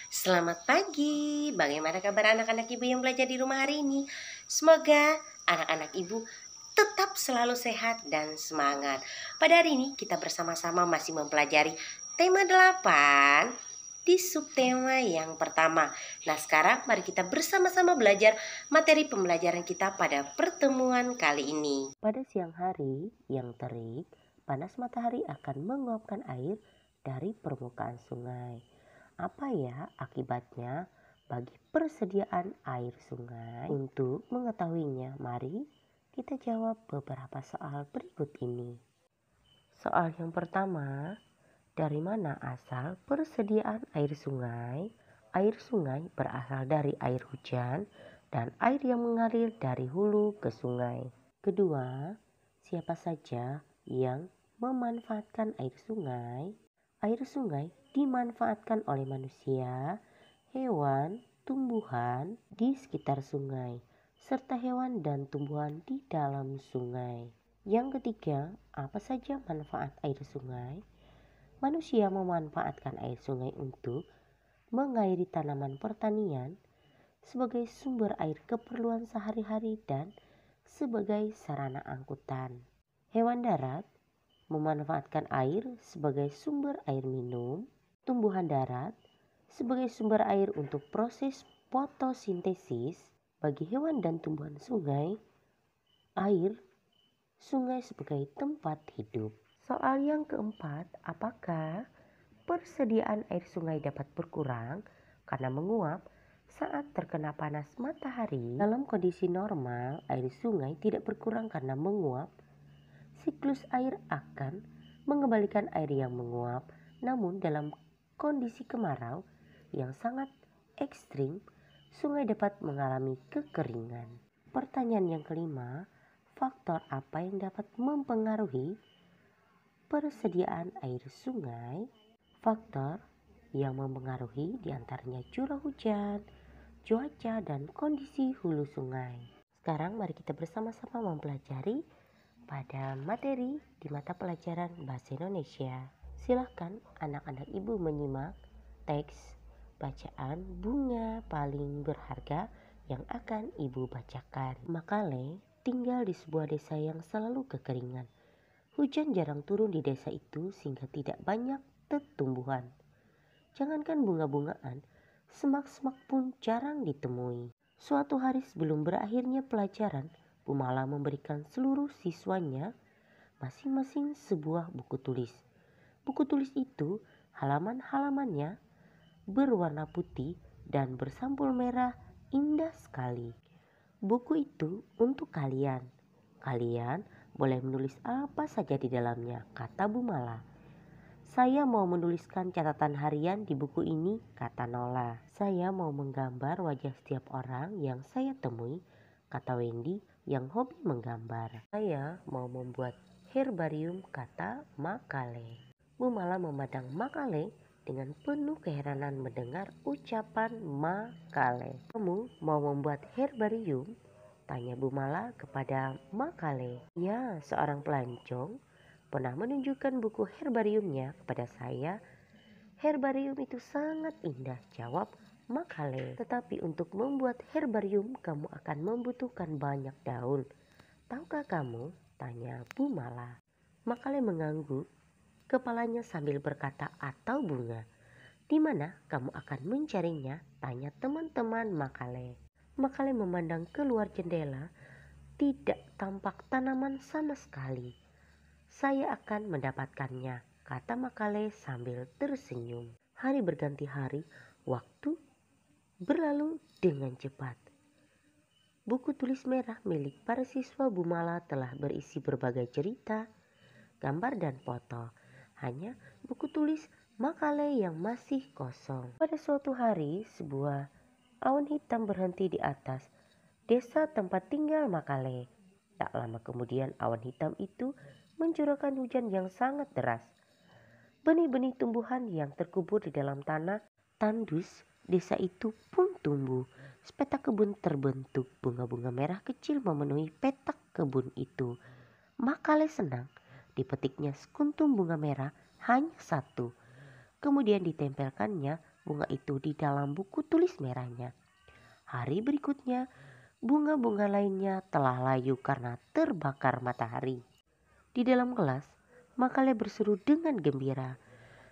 Selamat pagi, bagaimana kabar anak-anak ibu yang belajar di rumah hari ini? Semoga anak-anak ibu tetap selalu sehat dan semangat. Pada hari ini kita bersama-sama masih mempelajari tema 8 di subtema yang pertama. Nah sekarang mari kita bersama-sama belajar materi pembelajaran kita pada pertemuan kali ini. Pada siang hari yang terik, panas matahari akan menguapkan air dari permukaan sungai. Apa ya akibatnya bagi persediaan air sungai? Untuk mengetahuinya, mari kita jawab beberapa soal berikut ini. Soal yang pertama, dari mana asal persediaan air sungai? Air sungai berasal dari air hujan dan air yang mengalir dari hulu ke sungai. Kedua, siapa saja yang memanfaatkan air sungai? Air sungai dimanfaatkan oleh manusia, hewan, tumbuhan di sekitar sungai, serta hewan dan tumbuhan di dalam sungai. Yang ketiga, apa saja manfaat air sungai? Manusia memanfaatkan air sungai untuk mengairi tanaman pertanian, sebagai sumber air keperluan sehari-hari dan sebagai sarana angkutan. Hewan darat memanfaatkan air sebagai sumber air minum, tumbuhan darat sebagai sumber air untuk proses fotosintesis. Bagi hewan dan tumbuhan sungai, air sungai sebagai tempat hidup. Soal yang keempat, apakah persediaan air sungai dapat berkurang karena menguap saat terkena panas matahari? Dalam kondisi normal, air sungai tidak berkurang karena menguap. Siklus air akan mengembalikan air yang menguap, namun dalam kondisi kemarau yang sangat ekstrim, sungai dapat mengalami kekeringan. Pertanyaan yang kelima, faktor apa yang dapat mempengaruhi persediaan air sungai? Faktor yang mempengaruhi diantaranya curah hujan, cuaca, dan kondisi hulu sungai. Sekarang mari kita bersama-sama mempelajari pada materi di mata pelajaran Bahasa Indonesia. Silahkan anak-anak ibu menyimak teks bacaan bunga paling berharga yang akan ibu bacakan. Makale tinggal di sebuah desa yang selalu kekeringan. Hujan jarang turun di desa itu sehingga tidak banyak tumbuhan. Jangankan bunga-bungaan, semak-semak pun jarang ditemui. Suatu hari sebelum berakhirnya pelajaran, Bu Mala memberikan seluruh siswanya masing-masing sebuah buku tulis. Buku tulis itu halaman-halamannya berwarna putih dan bersampul merah, indah sekali. Buku itu untuk kalian. Kalian boleh menulis apa saja di dalamnya, kata Bu Mala. Saya mau menuliskan catatan harian di buku ini, kata Nola. Saya mau menggambar wajah setiap orang yang saya temui, kata Wendy yang hobi menggambar. Saya mau membuat herbarium, kata Makale. Bu Mala memandang Makale dengan penuh keheranan mendengar ucapan Makale. Kamu mau membuat herbarium? Tanya Bu Mala kepada Makale. Ya, seorang pelancong pernah menunjukkan buku herbariumnya kepada saya. Herbarium itu sangat indah, jawab Makale. Tetapi untuk membuat herbarium kamu akan membutuhkan banyak daun. Tahukah kamu? Tanya Bu Mala. Makale mengangguk kepalanya sambil berkata, atau bunga. Di mana kamu akan mencarinya? Tanya teman-teman Makale. Makale memandang keluar jendela, tidak tampak tanaman sama sekali. Saya akan mendapatkannya, kata Makale sambil tersenyum. Hari berganti hari, waktu berlalu dengan cepat. Buku tulis merah milik para siswa Bu Mala telah berisi berbagai cerita, gambar dan foto. Hanya buku tulis Makale yang masih kosong. Pada suatu hari, sebuah awan hitam berhenti di atas desa tempat tinggal Makale. Tak lama kemudian awan hitam itu mencurahkan hujan yang sangat deras. Benih-benih tumbuhan yang terkubur di dalam tanah tandus desa itu pun tumbuh. Sepetak kebun terbentuk, bunga-bunga merah kecil memenuhi petak kebun itu. Makale senang, dipetiknya sekuntum bunga merah hanya satu. Kemudian ditempelkannya bunga itu di dalam buku tulis merahnya. Hari berikutnya, bunga-bunga lainnya telah layu karena terbakar matahari. Di dalam kelas, Makale berseru dengan gembira,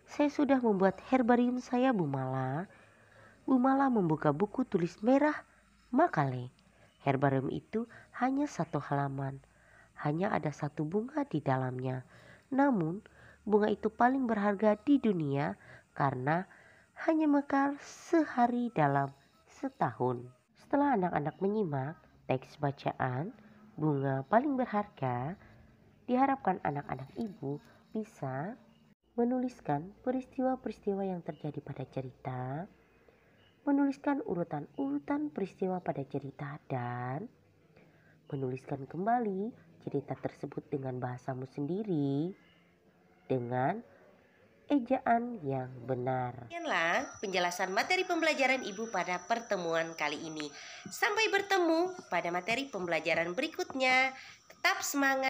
"Saya sudah membuat herbarium saya, Bu Mala." Bu Mala membuka buku tulis merah Makale. Herbarium itu hanya satu halaman. Hanya ada satu bunga di dalamnya. Namun, bunga itu paling berharga di dunia karena hanya mekar sehari dalam setahun. Setelah anak-anak menyimak teks bacaan bunga paling berharga, diharapkan anak-anak ibu bisa menuliskan peristiwa-peristiwa yang terjadi pada cerita, menuliskan urutan-urutan peristiwa pada cerita, dan menuliskan kembali cerita tersebut dengan bahasamu sendiri dengan ejaan yang benar. Demikianlah penjelasan materi pembelajaran Ibu pada pertemuan kali ini. Sampai bertemu pada materi pembelajaran berikutnya. Tetap semangat.